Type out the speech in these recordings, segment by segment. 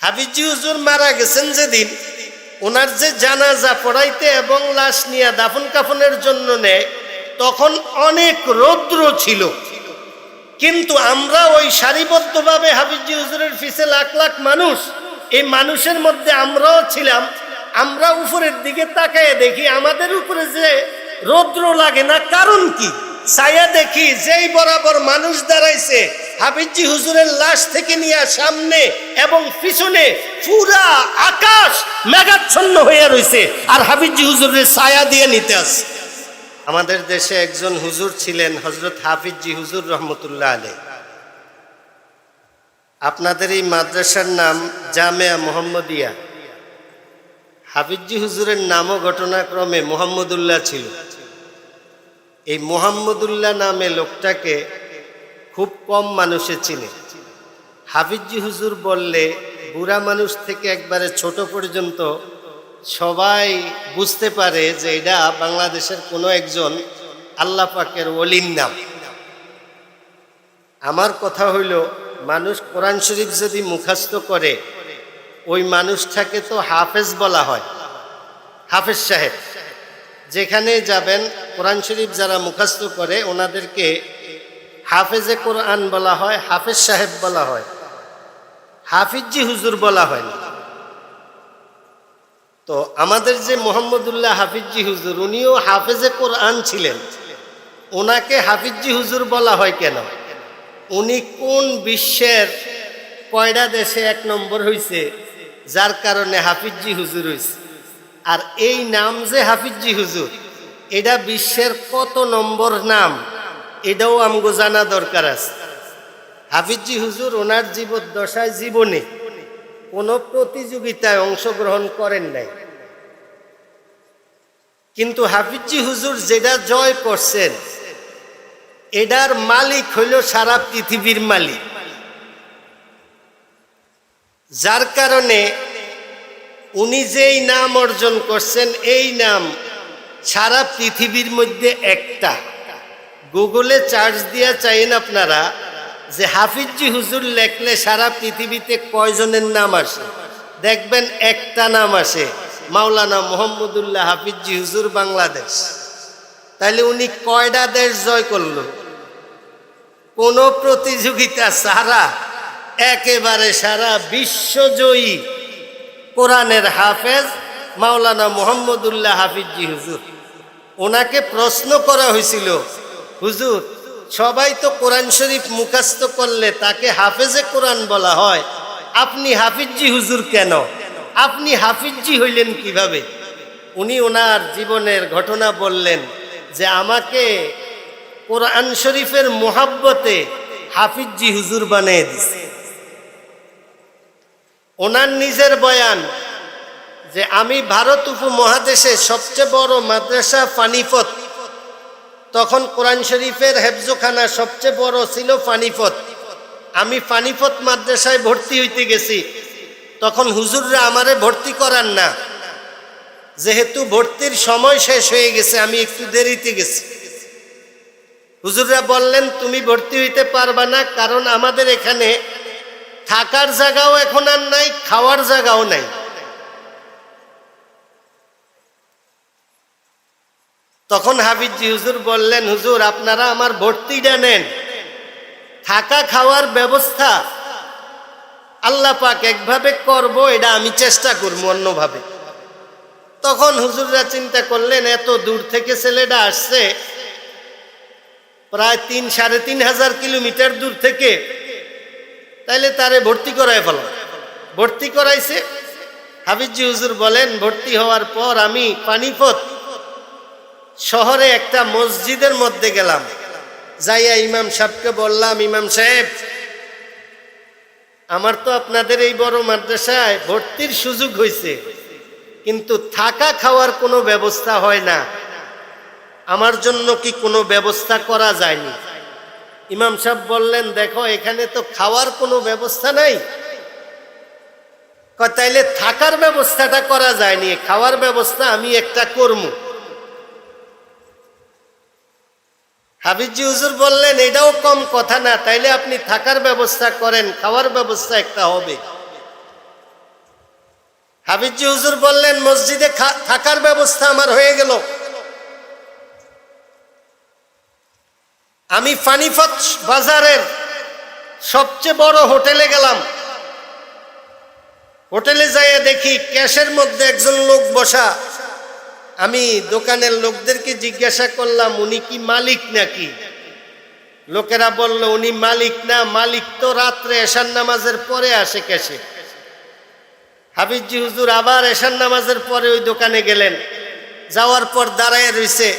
হাফিজি হুজুর মারা গেছেন যেদিন, ওনার যে জানাজা পড়াইতে এবং লাশ নিয়ে দাফন কাফনের জন্য নেয়, তখন অনেক রৌদ্র ছিল। কিন্তু আমরা ওই সারিবদ্ধভাবে হাফিজি হুজুরের পিছে লাখ লাখ মানুষ, এই মানুষের মধ্যে আমরাও ছিলাম। আমরা উপরের দিকে তাকায় দেখি আমাদের উপরে যে রৌদ্র লাগে না, কারণ কি? ছায়া দেখি যেই বরাবর মানুষ দাঁড়াইছে, হাফিজি হুজুরের লাশ থেকে নিয়ে সামনে এবং পিছনে পুরা আকাশ মেঘাচ্ছন্ন হয়ে রয়েছে, আর হাফিজি হুজুরের ছায়া দিয়ে নিতে আসে। আমাদের দেশে একজন হুজুর ছিলেন, হযরত হাফিজি হুজুর রহমতুল্লাহ আলাইহি। আপনাদের এই মাদ্রাসার নাম জামিয়া মুহাম্মদিয়া। হাফিজি হুজুরের নামও ঘটনাক্রমে মুহাম্মদুল্লাহ ছিল। এই মুহাম্মদুল্লাহ নামে লোকটাকে খুব কম মানুষে চিনে। হাফিজি হুজুর বললে বুড়া মানুষ থেকে একবারে ছোট পর্যন্ত সবাই বুঝতে পারে যে এটা বাংলাদেশের কোনো একজন আল্লাহ পাকের ওলির নাম। আমার কথা হইল, মানুষ কোরআন শরীফ যদি মুখস্থ করে, ওই মানুষটাকে তো হাফেজ বলা হয়, হাফেজ সাহেব। যেখানে যাবেন কোরআন শরীফ যারা মুখস্থ করে ওনাদেরকে হাফেজে কোরআন বলা হয়, হাফেজ সাহেব বলা হয়, হাফিজি হুজুর বলা হয় না। তো আমাদের যে মুহাম্মদুল্লাহ হাফিজি হুজুর, উনিও হাফেজে কোরআন ছিলেন। ওনাকে হাফিজি হুজুর বলা হয় কেন? উনি কোন বিশ্বের কয়টা দেশে 1 নম্বর হইছে, যার কারণে হাফিজি হুজুর হইছে। আর এই নাম যে হাফিজি হুজুর, এটা বিশ্বের কত নম্বর নাম, এটাও আমগো জানা দরকার আছে। হাফিজি হুজুর ওনার জীবদ্দশায় জীবনে কোনো প্রতিযোগিতায় অংশগ্রহণ করেন নাই, কিন্তু হাফিজি হুজুর যেটা জয় করছেন, এটার মালিক হইল সারা পৃথিবীর মালিক। যার কারণে উনি যেই নাম অর্জন করছেন, এই নাম সারা পৃথিবীর মধ্যে একটা। গুগলে চার্জ দিয়া চাইন আপনারা যে হাফিজি হুজুর লেখলে সারা পৃথিবীতে কয়জনের নাম আসে, দেখবেন একটা নাম আসে, মাওলানা মুহাম্মদুল্লাহ হাফিজি হুজুর বাংলাদেশ। তাইলে উনি কয়টা দেশ জয় করলো? কোন প্রতিযোগিতা ছাড়া একেবারে সারা বিশ্বজয়ী কোরআনের হাফেজ মাওলানা মুহাম্মদুল্লাহ হাফিজি হুজুর। ওনাকে প্রশ্ন করা হয়েছিল, হুজুর সবাই তো কোরআন শরীফ মুখস্থ করলে তাকে হাফেজে কোরআন বলা হয়, আপনি হাফিজি হুজুর কেন? আপনি হাফিজি হইলেন কিভাবে? উনি ওনার জীবনের ঘটনা বললেন যে আমাকে কোরআন শরীফের মোহাব্বতে হাফিজি হুজুর বানিয়ে দিছে। ওনার নিজের বয়ান যে আমি ভারত উপমহাদেশে সবচেয়ে বড় মাদ্রাসা পানিপত, তখন কোরআন শরীফের হেফজখানা সবচেয়ে বড় ছিল পানিপত। আমি পানিপত মাদ্রাসায় ভর্তি হইতে গেছি, তখন হুজুররা আমারে ভর্তি করান না, যেহেতু ভর্তির সময় শেষ হয়ে গেছে, আমি একটু দেরিতে গেছি। হুজুররা বললেন তুমি ভর্তি হইতে পারবা না, কারণ আমাদের এখানে থাকার জায়গাও এখন আর নাই, খাওয়ার জায়গাও নাই। তখন হাফিজি হুজুর বললেন, হুজুর আপনারা আমার ভর্তিটা নেন, থাকা খাওয়ার ব্যবস্থা আল্লাহ পাক একভাবে করব, এটা আমি চেষ্টা করবো অন্যভাবে। তখন হুজুররা চিন্তা করলেন এত দূর থেকে ছেলেটা আসছে, প্রায় ৩,৫০০ কিলোমিটার দূর থেকে, তাইলে তারে ভর্তি করায় ফেল। ভর্তি করাইছে। হাফিজি হুজুর বলেন, ভর্তি হওয়ার পর আমি পানিপত শহরে একটা মসজিদের মধ্যে গেলাম, যাইয়া ইমাম সাহেবকে বললাম, ইমাম সাহেব আমার তো আপনাদের এই বড় মাদ্রাসায় ভর্তির সুযোগ হয়েছে, কিন্তু থাকা খাওয়ার কোনো ব্যবস্থা হয় না, আমার জন্য কি কোনো ব্যবস্থা করা যায়নি? ইমাম সাহেব বললেন, দেখো এখানে তো খাওয়ার কোনো ব্যবস্থা নাই, তাইলে থাকার ব্যবস্থাটা করা যায়নি, খাওয়ার ব্যবস্থা আমি একটা করব। হাফিজি হুজুর বললেন, এটাও কম কথা না, তাইলে আপনি থাকার ব্যবস্থা করেন, খাওয়ার ব্যবস্থা একটা হবে। হাফিজি হুজুর বললেন, মসজিদে থাকার ব্যবস্থা আমার হয়ে গেল। আমি পানিপথ বাজারের সবচেয়ে বড় হোটেলে গেলাম। হোটেলে যাইয়া দেখি ক্যাশের মধ্যে একজন লোক বসা। আমি দোকানের লোকদেরকে জিজ্ঞাসা করলাম, উনি কি মালিক নাকি? লোকেরা বলল, উনি মালিক না, মালিক তো রাত্রে এশার নামাজের পরে আসে ক্যাশে। হাফিজি হুজুর আবার এশার নামাজের পরে ওই দোকানে গেলেন। যাওয়ার পর দাঁড়ায় রইছে।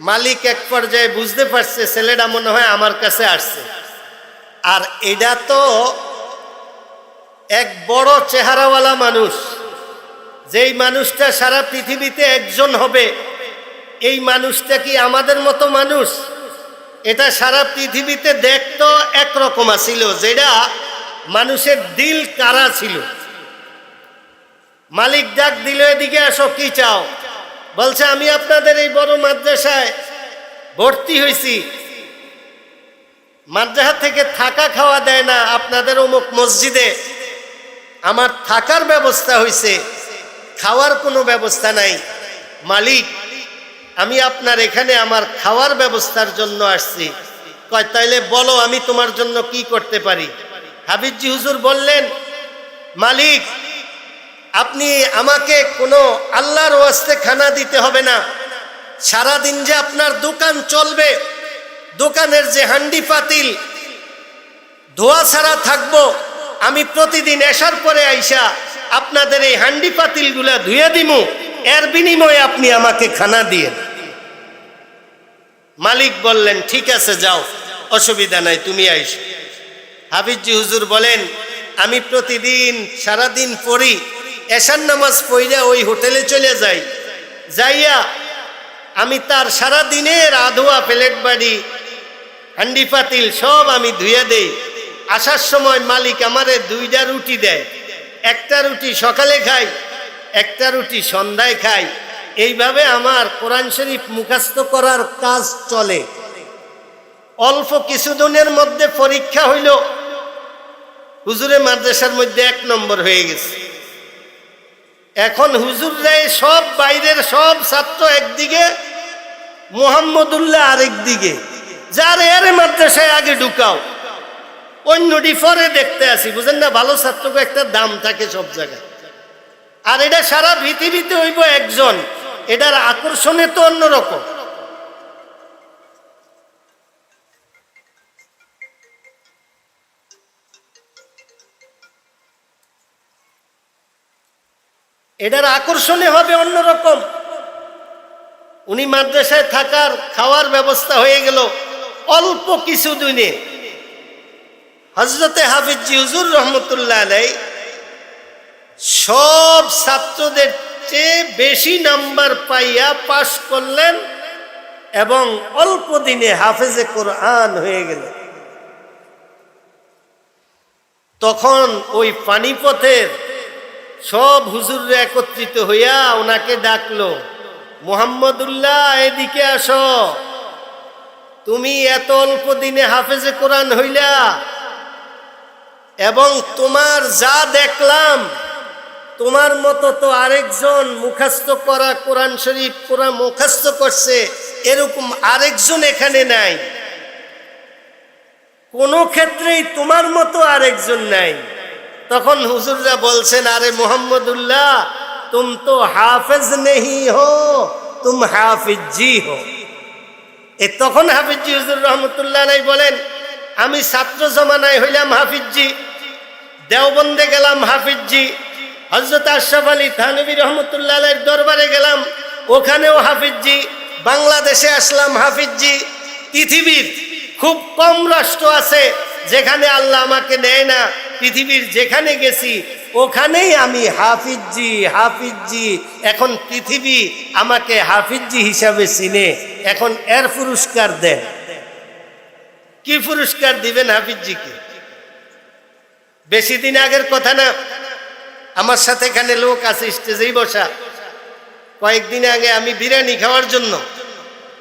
মালিক এক পর্যায়ে বুঝতে পারছে ছেলেটা মনে হয় আমার কাছে আসছে। আর এটা তো এক বড় চেহারাওয়ালা মানুষ, যেই মানুষটা সারা পৃথিবীতে একজন হবে। এই মানুষটা কি আমাদের মতো মানুষ? এটা সারা পৃথিবীতে দেখতো একরকম ছিল, যেটা মানুষের দিল কারা ছিল। মালিক ডাক দিল, এদিকে আসো, কি চাও? বলছে, আমি আপনাদের এই বড় মাদ্রাসায় ভর্তি হয়েছি। মাদ্রাসা থেকে থাকা খাওয়া দেয় না, আপনাদের অমুক মসজিদে আমার থাকার ব্যবস্থা হয়েছে, খাওয়ার কোনো ব্যবস্থা নাই। মালিক, আমি আপনার এখানে আমার খাওয়ার ব্যবস্থার জন্য আসছি। কয়, তাইলে বলো আমি তোমার জন্য কি করতে পারি? হাফিজি হুজুর বললেন, মালিক, আপনি আমাকে কোনো আল্লাহর ওয়াস্তে খানা দিতে হবে না। সারাদিন যে আপনার দোকান চলবে, দোকানের যে হান্ডি পাতিল ধোয়া ছাড়া থাকবো, আমি প্রতিদিন এশার পরে আইসা আপনাদের এই হান্ডি পাতিলগুলা ধুয়ে দিমু, এর বিনিময়ে আপনি আমাকে খানা দিয়েন। মালিক বললেন, ঠিক আছে, যাও, অসুবিধা নাই, তুমি আইসো। হাফিজি হুজুর বলেন, আমি প্রতিদিন সারাদিন পড়ি, এশার নামাজ পড়িয়া ওই হোটেলে চলে যাই। যাইয়া আমি তার সারা দিনের আধোয়া প্লেট বাড়ি হান্ডি পাতিল সব আমি ধুয়ে দেই। আসার সময় মালিক আমারে 2টা রুটি দেয়। একটা রুটি সকালে খাই, একটা রুটি সন্ধ্যায় খাই। এইভাবে আমার কোরআন শরীফ মুখস্থ করার কাজ চলে। অল্প কিছুদিনের মধ্যে পরীক্ষা হইল, হুজুরে মাদ্রাসার মধ্যে 1 নম্বর হয়ে গেছে। এখন হুজুররা সব বাইরের সব ছাত্র একদিকে, মোহাম্মদুল্লাহ আরেক দিকে। যার এর মাদ্রাসায় আগে ঢুকাও, অন্যটি পরে দেখতে আসি। বুঝেন না, ভালো ছাত্রকে একটা দাম থাকে সব জায়গায়। আর এটা সারা পৃথিবীতে হইব একজন, এটার আকর্ষণে তো অন্যরকম। এটার আকর্ষণে হবে অন্যরকম। উনি মাদ্রাসায় থাকার খাওয়ার ব্যবস্থা হয়ে গেল অল্প কিছু দিনে। হযরতে হাফিজি হুজুর রহমতুল্লাহ আলাইহি সব ছাত্রদের চেয়ে বেশি নাম্বার পাইয়া পাশ করলেন এবং অল্প দিনে হাফেজে কোরআন হয়ে গেলেন। তখন ওই পানিপথের সব হুজুররা একত্রিত হইয়া ওনাকে ডাকলো, মুহাম্মদুল্লাহ, এদিকে আসো, তুমি এত অল্প দিনে হাফেজে কোরআন হইলা এবং তোমার যা দেখলাম, তোমার মতো তো আরেকজন মুখস্থ করা কোরআন শরীফ কোরআন মুখস্থ করছে, এরকম আরেকজন এখানে নাই। কোন ক্ষেত্রেই তোমার মতো আরেকজন নাই। তখন হুজুররা বলছেন, আরে মুহাম্মদুল্লাহ, তুম তো হাফেজ নেহি হো, তুম হাফিজি হো। তখন হাফিজি হুজুর রহমতুল্লাহ আলাইহি বলেন, আমি ছাত্র জমানায় হইলাম হাফিজি, দেওবন্দে গেলাম হাফিজি, হযরত আশরাফ আলী থানভী রহমতুল্লাহ আলাইহির দরবারে গেলাম, ওখানেও হাফিজি, বাংলাদেশে আসলাম হাফিজি। পৃথিবীর খুব কম রাষ্ট্র আছে যেখানে আল্লাহ আমাকে নেয় না। পৃথিবীর যেখানে গেছি ওখানেই আমি হাফিজি হাফিজি। এখন পৃথিবী আমাকে হাফিজি হিসাবে চিনে। এখন এর পুরস্কার দেন। কি পুরস্কার দিবেন হাফিজিকে? বেশি দিন আগের কথা না, আমার সাথে এখানে লোক আছে স্টেজেই বসা। কয়েকদিন আগে আমি বিরিয়ানি খাওয়ার জন্য,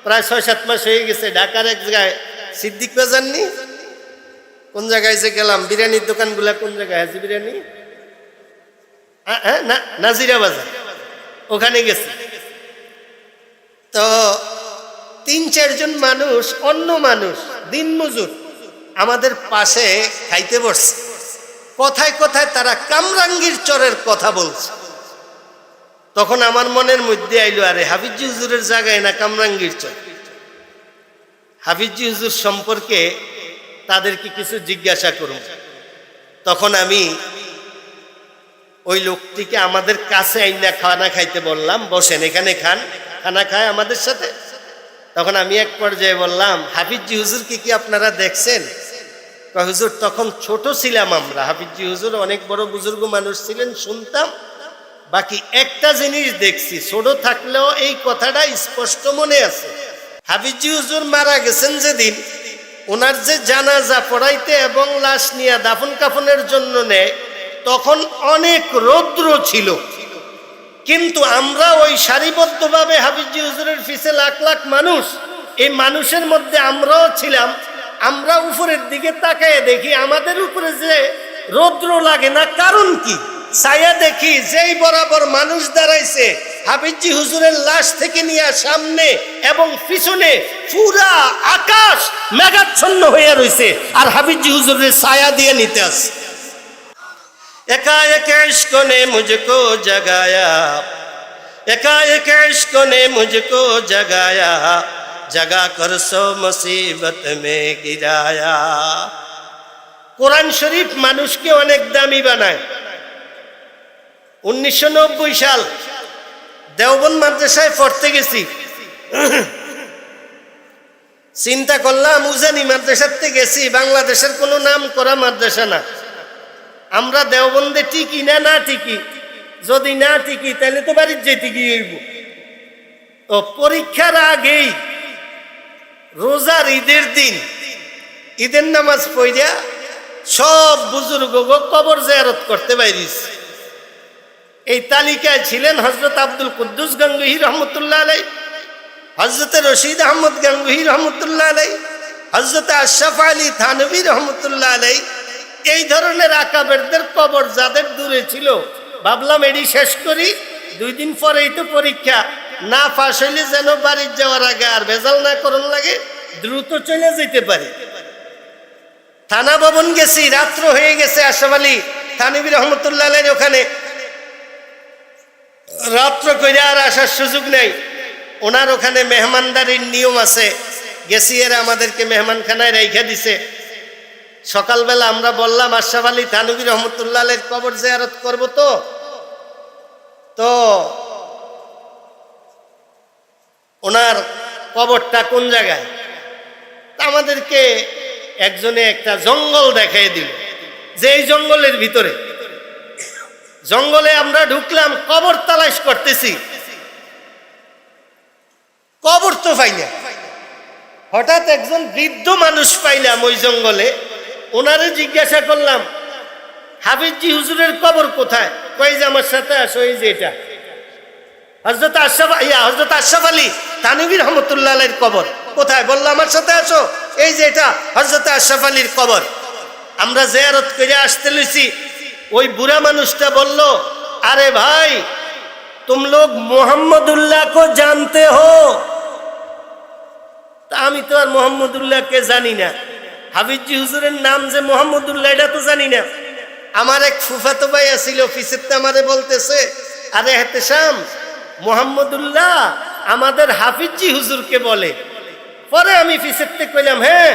প্রায় 6-7 মাস হয়ে গেছে, ঢাকার এক জায়গায়, সিদ্দিক বাজারনি কোন জায়গায় যে গেলাম, বিরিয়ানির দোকানগুলা কোন জায়গায় আছে বিরিয়ানি, নাজিরা বাজার, ওখানে গেছি। তো ৩-৪ জন মানুষ, অন্য মানুষ, দিনমজুর আমাদের পাশে খাইতে বসছে। কথায় কথায় তারা কামরাঙ্গীর চরের কথা বলছে। তখন আমার মনের মধ্যে আইলো, আরে হাফিজি হুজুরের জায়গায় না কামরাঙ্গীর চর। হাফিজি হুজুর সম্পর্কে তাদেরকে কিছু জিজ্ঞাসা করুন। তখন আমি ওই লোকটিকে আমাদের কাছে আইনা খানা খাইতে বললাম, বসেন এখানে খান, খানা খায় আমাদের সাথে। তখন আমি এক পর্যায়ে বললাম, হাফিজি হুজুরকে কি আপনারা দেখছেন? হুজুর তখন ছোট ছিলাম আমরা, হাফিজি হুজুর অনেক বড় বুজুর্গ মানুষ ছিলেন, শুনতাম। বাকি একটা জিনিস দেখছি, ছোট থাকলেও এই কথাটা স্পষ্ট মনে আছে। হাফিজি হুজুর মারা গেছেন যেদিন, ওনার যে জানাজা পড়াইতে এবং লাশ নিয়ে দাফন কাফনের জন্য নেয়, তখন অনেক রৌদ্র ছিল। কিন্তু আমরা ওই সারিবদ্ধভাবে হাফিজি হুজুরের পিছে লাখ লাখ মানুষ, এই মানুষের মধ্যে আমরাও ছিলাম। আমরা উপরের দিকে তাকায় দেখি আমাদের উপরে যে রৌদ্র লাগে না, কারণ কি? ছায়া দেখি যেই বরাবর মানুষ দাঁড়াইছে, হাফিজি হুজুরের লাশ থেকে নিয়ে সামনে এবং পিছনে পুরা আকাশ মেঘাচ্ছন্ন হয়ে রয়েছে, আর হাফিজি হুজুরের ছায়া দিয়ে নিতে আসে। एकाएक इश्क ने मुझको जगाया, एकाएक इश्क ने मुझको जगाया, जगा कर सो मुसीबत में गिराया। কোরআন শরীফ মানুষকে অনেক দামি বানায়। 1990 সাল দেওবন্দ মাদ্রাসায় পড়তে গেছি। চিন্তা করলাম, উজানি মাদ্রাসাতে গেছি, বাংলাদেশের কোনো নাম করা মাদ্রাসা না। আমরা দেওবন্দে টিকি না, না টিকি, যদি না টিকি তাহলে তো বাড়ির যেতে গিয়ে হইব। তো পরীক্ষার আগেই রোজার ঈদের দিন, ঈদের নামাজ পড়িয়া সব বুজুর্গ কবর জিয়ারত করতে বাইরিস। এই তালিকায় ছিলেন হযরত আব্দুল কুদ্দুস গাঙ্গুহি রহমতুল্লাহ আলাই, হযরত রশিদ আহমদ গাঙ্গুহি রহমতুল্লাহ আলাই, হযরত আশরাফ আলী থানভী রহমতুল্লাহ আলাই। এই ধরনের আকাবেরদের কবর যাদের দূরে ছিল, ভাবলাম এডি শেষ করি, 2 দিন পরেই তো পরীক্ষা, না পাশ হইলে যেন বাড়ির যাওয়ার আগে আর ভেজাল না করন লাগে, দ্রুত চলে যেতে পারি। থানা ভবন গেছি, রাত্র হয়ে গেছে। আশরাফ আলী থানভী রহমতুল্লাহ আলাইর ওখানে রাত্র করে আর আসার সুযোগ নেই। ওনার ওখানে মেহমানদারির নিয়ম আছে, গেছি, এরা আমাদেরকে মেহমানখানায় রেখে দিছে। সকালবেলা আমরা বললাম, আশরাফ আলী থানভী রহমতুল্লাহ আলাইর কবর জিয়ারত করব, তো ওনার কবরটা কোন জায়গায়? আমাদেরকে একজনে একটা জঙ্গল দেখাই দিল, যে এই জঙ্গলের ভিতরে। জঙ্গলে আমরা ঢুকলাম, কবর তালাশ করতেছি, কবর তো পাই না। হঠাৎ একজন বৃদ্ধ মানুষ পাইলাম ওই জঙ্গলে। ওনারে জিজ্ঞাসা করলাম, হাফিজি হুজুরের কবর কোথায়? কই যে আমার সাথে আসো, এই যে এটা হযরত আশরাফ আলী থানভী রহমতুল্লাহ আলাইহির কবর। কোথায়? বললাম আমার সাথে আসো, এই যে এটা হযরত আশরাফ আলীর কবর। আমরা জিয়ারত করে আসতে লইছি। ওই বুড়া মানুষটা বলল, আরে ভাই तुम लोग मोहम्मदुल्लाह को जानते हो? তা আমি তো আর মোহাম্মদুল্লাহকে জানি না, হাফিজি হুজুরের নাম যে মোহাম্মদুল্লাহ এটা তো জানি না। আমার এক ফুফাতো ভাই আছিল, পিছেতে আমারে বলতেছে, আরে হেতেশাম, মোহাম্মদুল্লাহ আমাদের হাফিজি হুজুরকে বলে। পরে আমি পিছেতে কইলাম, হ্যাঁ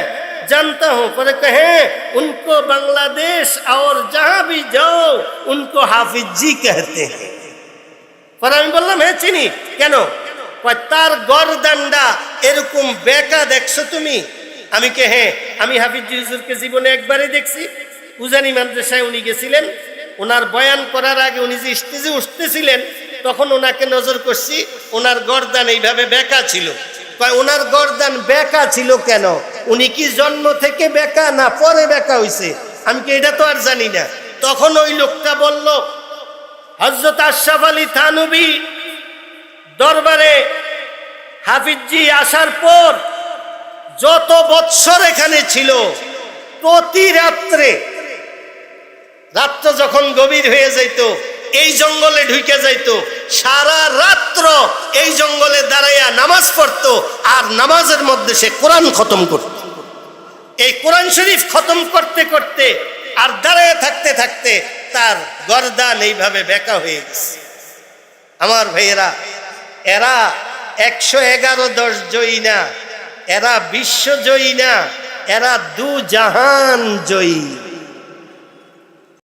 जानता हूं। पर कहे उनको बांग्लादेश और जहां भी जाओ उनको हाफिज जी कहते हैं। पर আমি বললাম, হ্যাঁ চিনি। কেন? তার গরদানটা এরকম বেকা দেখছো তুমি? আমি কে, হ্যাঁ আমি হাফিজি হুজুরকে জীবনে একবারই দেখছি। উজানি মাদ্রাসায় উনি গেছিলেন, ওনার বয়ান করার আগে উনি যে স্টেজে উঠতেছিলেন, তখন ওনাকে নজর করছি, ওনার গরদান এইভাবে বেকা ছিল। ওনার গরদান বেকা ছিল কেন? উনি কি জন্ম থেকে বেকা না পরে বেকা হইছে? আমি কি এটা তো আর জানি না। তখন ওই লোকটা বলল, হযরত আশরাফ আলী থানভী দরবারে হাফিজি আসার পর যত বৎসর এখানে ছিল, প্রতি রাত্রে যখন গভীর হয়ে যাইত, এই জঙ্গলে ঢুকে যাইতো, সারা রাত্র এই জঙ্গলে দাঁড়াইয়া নামাজ পড়তো, আর নামাজের মধ্যে সে কোরআন খতম করত। এই কোরআন শরীফ খতম করতে করতে আর দাঁড়ায় থাকতে থাকতে তার গর্দান এইভাবে বেঁকা হয়ে গেছে। আমার ভাইয়েরা, এরা 111 জয়ী না, এরা বিশ্ব জয়ী না, এরা দু জাহান জয়ী।